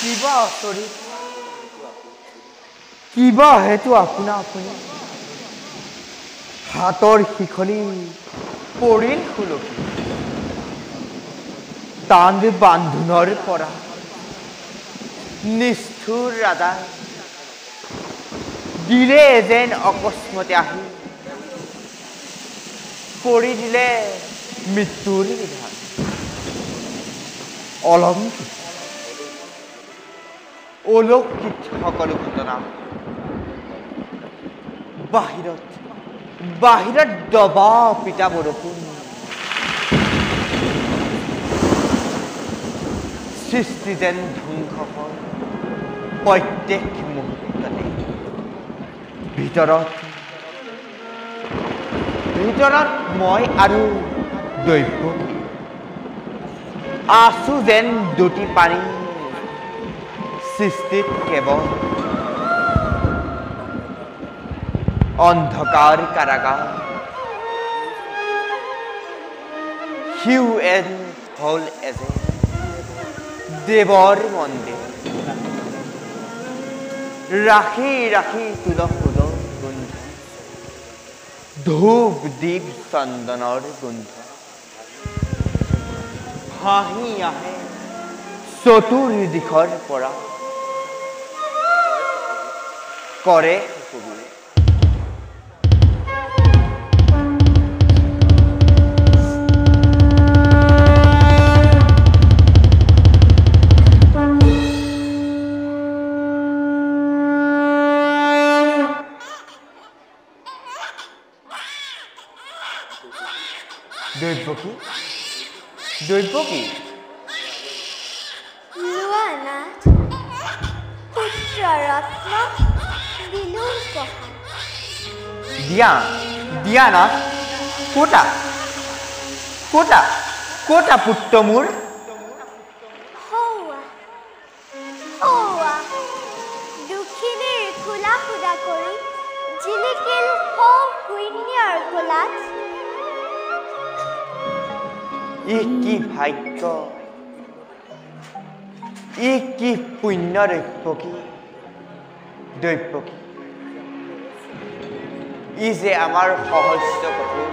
কিবা আচৰিত কিবা হেতু আপোনা আপুনি হাতৰ শিখনি পৰিল খুলকি টান বান্ধোনৰ পৰা নিষ্ঠুৰ ৰাজাই দিলে যেন অকস্মাতে আহি কৰি দিলে মৃত্যুৰ বিধান অলৌকিক সকলো ঘটনা বাহিৰত দবা পিটা বৰষুণ সৃষ্টি যেন ধ্বংস হয় প্ৰত্যেক মুহূৰ্ততে ভিতৰত মই আৰু দৈৱ আছো যেন দুটি পানী সৃষ্টিত কেৱল অন্ধকাৰ কাৰাগাৰ হিউ এন হল এজে দেৱৰ মন্দিৰ ৰাখি তুলসীৰ গোন্ধ ধূপ দীপ চন্দনৰ গোন্ধ হাঁহি আহে চতুৰ্দিশৰ পৰা কৰে দৈৱকী লোৱানাথ পুত্ৰ ৰত্ন দিলো উপহাৰ দিয়া না কোটা পুত্ৰ মোৰ হৌৱা দুখিনীৰ খোলা খুদা কৰি জিলিকিল শূন্যৰ কোলাত কি ভাগ্য কি পুণ্য দৈৱকী ই যে আমাৰ সহস্য কঠোৰ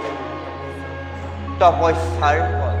তপস্যাৰ ফল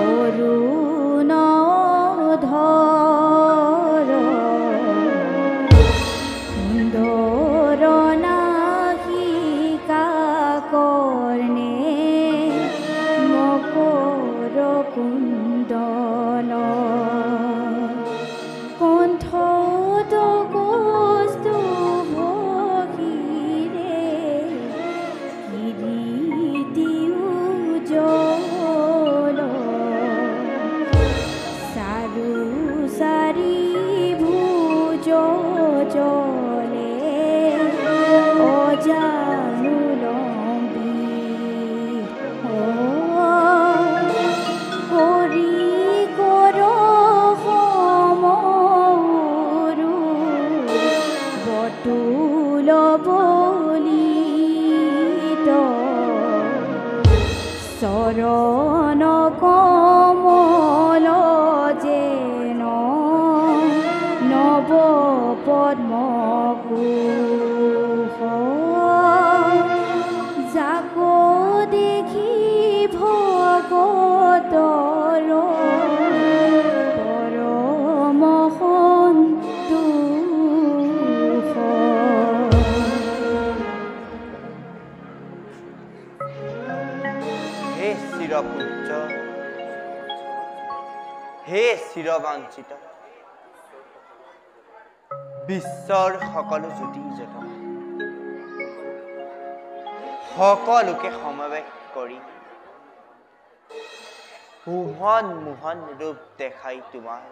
অৰুণ ধৰ হে চিৰবাঞ্ছিত বিশ্বৰ সকলো জ্যোতি যত সকলোকে সমবেশ কৰি মোহন মোহন ৰূপ দেখাই তোমাৰ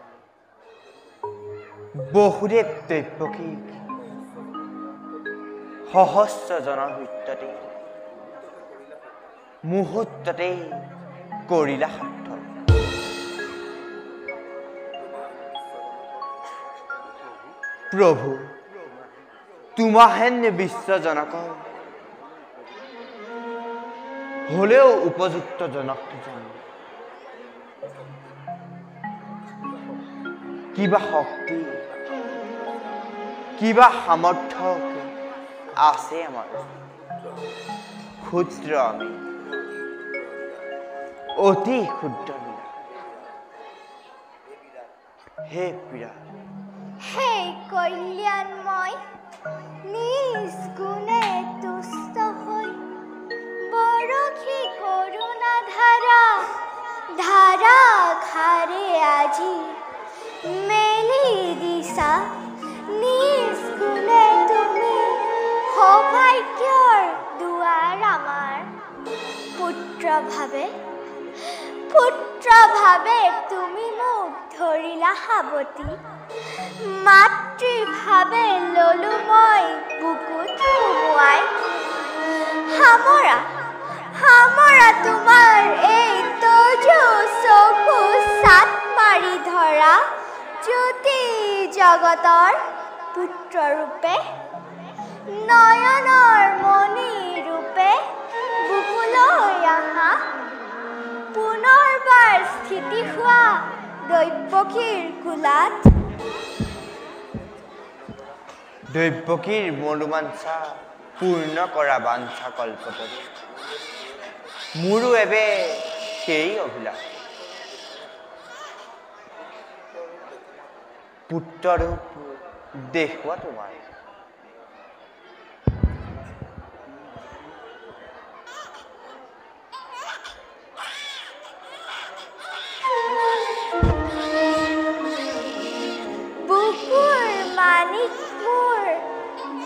বহুদেৱ দৈৱকীক সহস্ৰ জনৰ হৃত্যতে মুহূৰ্ততে কৰিলা সাৰ্থক প্ৰভু তোমাহেন বিশ্বজনক হলেও উপযুক্ত জনক কিবা শক্তি কিবা সামৰ্থ্য আছে আমাৰ ক্ষুদ্ৰ আমি অতি ক্ষুদ্ৰ হে বিৰাট হে কল্যাণময় নিজ গুণে তুষ্ট হৈ বৰশী কৰোণা ধাৰা ধাৰা ঘাৰে আজি মেলি দিছা নিজ গুণে তুমি সৌভাগ্যৰ দুৱাৰ আমাৰ পুত্ৰ ভাবে তুমি মোক ধৰিলা সাৱটি মাতৃভাৱে ললো মই বুকুত সুমুৱাই সামৰা তোমাৰ এই তজু চকু চাট মাৰি ধৰা জ্যোতি জগতৰ পুত্ৰৰূপে নয়নৰ মণি ৰূপে বুকুলৈ আহা পুনৰবাৰ স্থিতি হোৱা দৈৱকীৰ কোলাত দৈৱকীৰ মনোবাঞ্ছা পূৰ্ণ কৰা বাঞ্ছা কল্পতৰু মোৰো এবে সেই অভিলাষ পুত্ৰৰূপ দেখুৱা তোমাৰ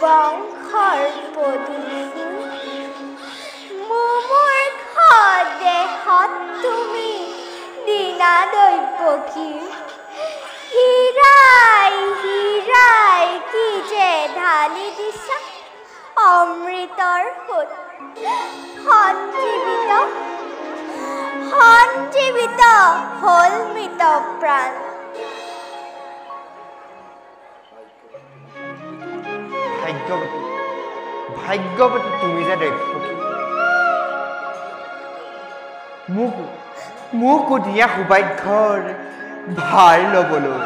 বংশৰ পদুফুল মুমূৰ্ষ দেশত তুমি দিনা দৈৱকীৰ হীৰাই কি যে ঢালি দিছা অমৃতৰ সোঁত সঞ্জীৱিত হল মৃত প্ৰাণ ভাগ্যৱতী তুমি যে দৈৱকী মোক দিয়া সৌভাগ্যৰ ভাৰ ল'বলৈ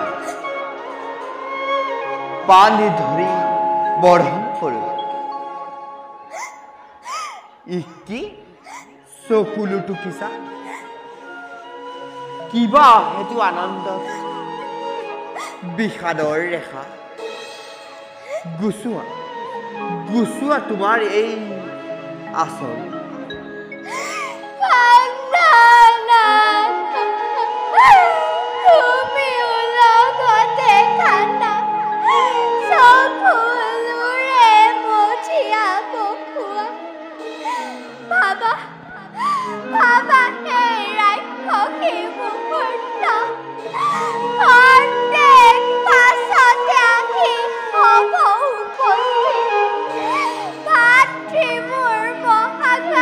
বান্ধি ধৰি বৰ্ধন কৰো কি চকুলো টুকিছা কিবা সেইটো আনন্দ বিষাদৰ ৰেখা গুচোৱা তোমাৰ এই আচল ভাতৃ মোৰ মহাঘ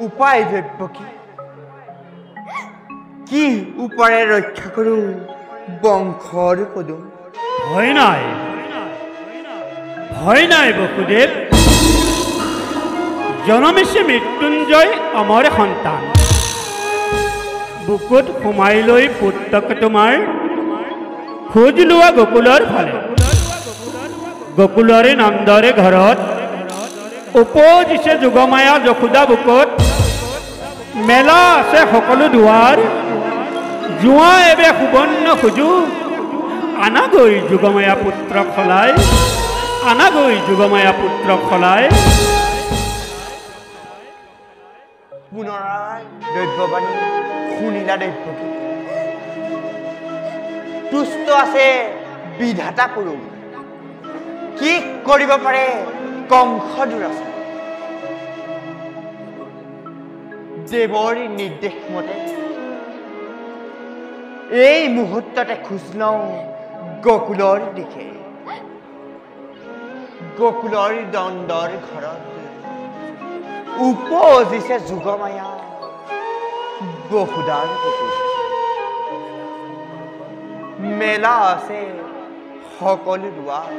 উপায় দ্ৰব্যকী কি উপায়ে ৰক্ষা কৰোঁ বংশৰ পদুম ভয় নাই বসুদেৱ জনমেছে মৃত্যুঞ্জয় অমৰ সন্তান বুকুত সোমাই লৈ পুত্ৰক তোমাৰ খোজ লোৱা গকুলৰ ফালে গকুলৰে নন্দৰে ঘৰত উপজিছে যোগমায়া যশোদা বুকত মেলা আছে সকলো দুৱাৰ জোঁৱা এবে সুবৰ্ণ সুজু আনাগৈ যোগমায়া পুত্ৰ খলাই পুনৰাই দ্ৰব্যবাণী শুনিলা দ্ৰব্যকী তুষ্ট আছে বিধাতা পুৰুষ কি কৰিব পাৰে কংস দুৰাচাৰ দেৱৰ নিৰ্দেশ মতে এই মুহূৰ্ততে খোজ লওঁ গকুলৰ দিশে গকুলৰ দণ্ডৰ ঘৰত উপজিছে যোগমায়া বসুদাৰ বুকুত মেলা আছে সকলো দুৱাৰ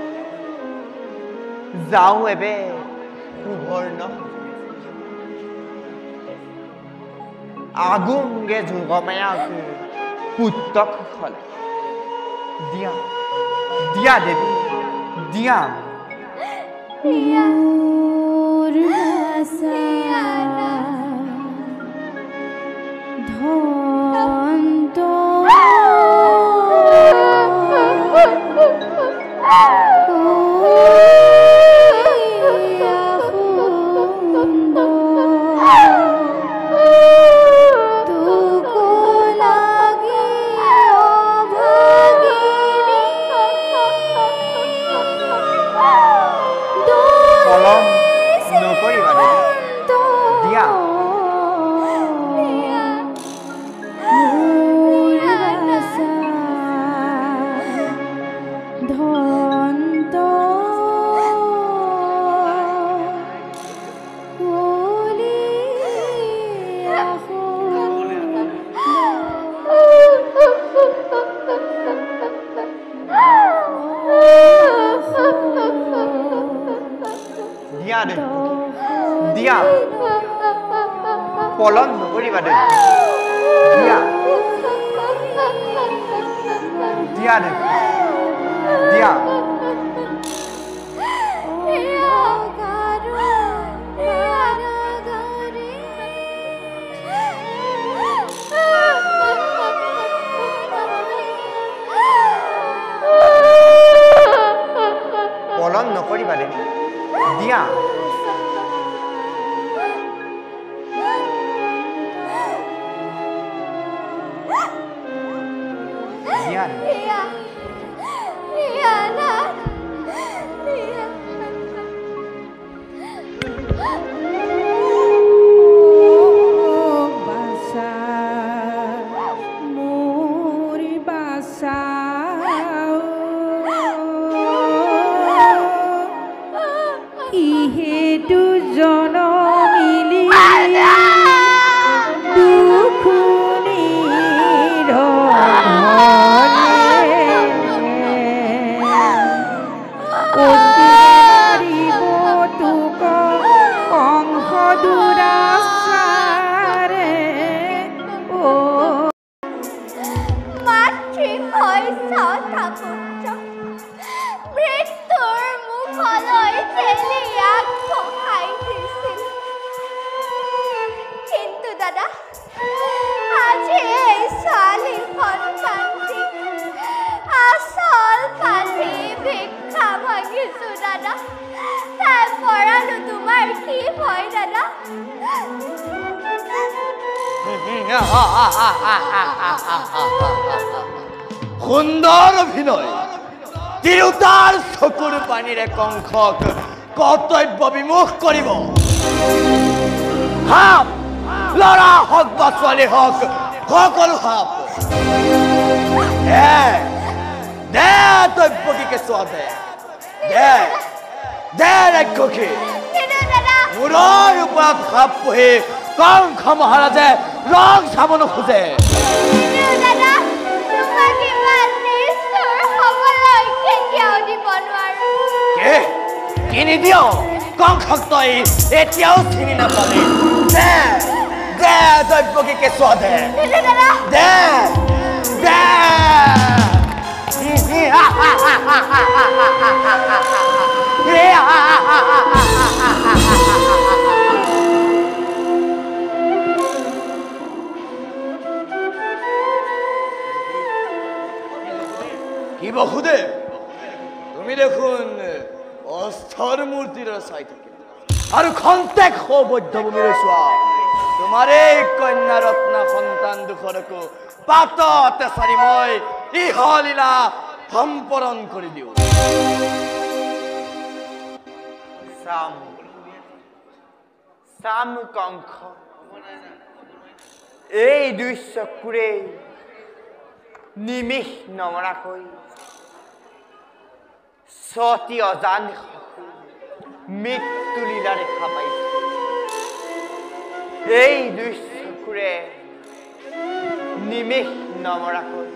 যাওঁ এবে সুবৰ্ণ আগুংগে যোগমায়াক পুত্ৰক খলে দিয়া দেৱী দিয়া পলন নকৰিবা দিয়া পলন নকৰিবা দেৱী দিয়া সুন্দৰ অভিনয় তিৰুতাৰ চকুৰ পানীৰে কংসক কৰ্তব্য বিমুখ কৰিব হাপ লৰা হওক বা ছোৱালী হওক সকলো হাপ দে তব্যকীকে চোৱা দে ৰাক্ষসী মূৰৰ ওপৰত হাপ পুহি কংস মহাৰাজে ৰং চাব নোখোজে দাদা তোমাক ইমান নিষ্ঠুৰ হ'বলৈ কেতিয়াও দিব নোৱাৰো কি নিদিয় কংসক তই এতিয়াও চিনি নাপালি দে দে দ্ৰব্যকে কেঁচুৱা দে দাদা দে দে কি বহুদে তুমি দেখোন অস্থৰ মূৰ্তিৰ চাই থাকে আৰু খন্তেক সৌবদ্ধ ভূমিৰে চোৱা তোমাৰ এই কন্যা ৰত্ন সন্তান দুখৰকো পাততে চাৰি মই ইহলীলা সম্পৰণ কৰি দিওঁ চাম কংস এই দুই চকুৰে নিমিষ নমৰাকৈ সতী অজান মৃত্যু লীলা দেখা পাইছো এই দুই চকুৰে নিমিষ নমৰাকৈ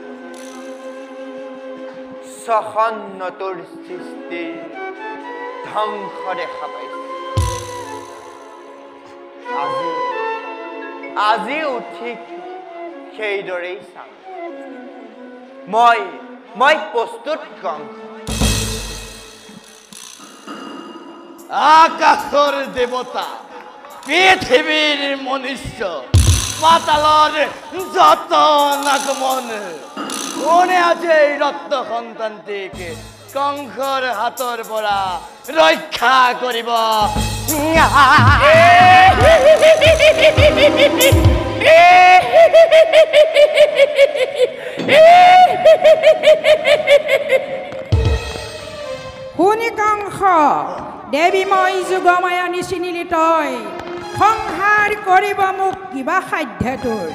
ছখন্নটোৰ সৃষ্টিৰ ধ্বংস দেখা পাইছো আজিও ঠিক সেইদৰেই চাম মই প্ৰস্তুত কংস আকাশৰ দেৱতা পৃথিৱীৰ মনুষ্য পাতালৰ যত নাগমন কোনে আজি এই ৰত্ন সন্তানটিক কংসৰ হাতৰ পৰা ৰক্ষা কৰিব শুনি কংস দেৱী মই যুগমায়া নিচিনিলি তই সংহাৰ কৰিব মোক কিবা সাধ্য তোৰ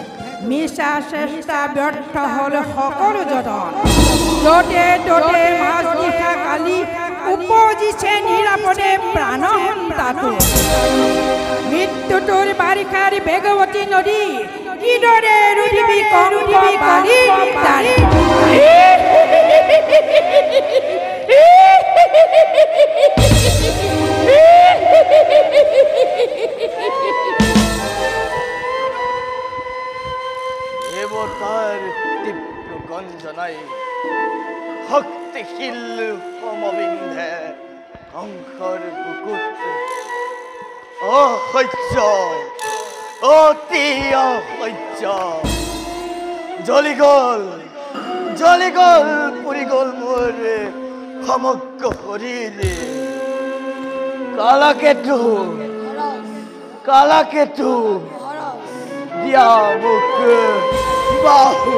মিছা চেষ্টা ব্যৰ্থ হ'ল সকলো যতন য'তে ত'তে মাজ নিশা কালি উপজিছে নিৰাপদে প্ৰাণ হন্তাটো মৃত্যুটোৰ বাৰিষাৰ বেগৱতী নদী কিদৰে ৰুধিবি কংস বালি তাৰি দেৱতাৰ তীব্ৰ গঞ্জনাই শক্তিশীল সমবিন্ধে কংসৰ বুকুত অসহ্য অতি অসহ্য জ্বলি গ'ল পুৰি গ'ল মোৰ সমগ্ৰ শৰীৰ কালাকেতু দিয়া মোক বাহু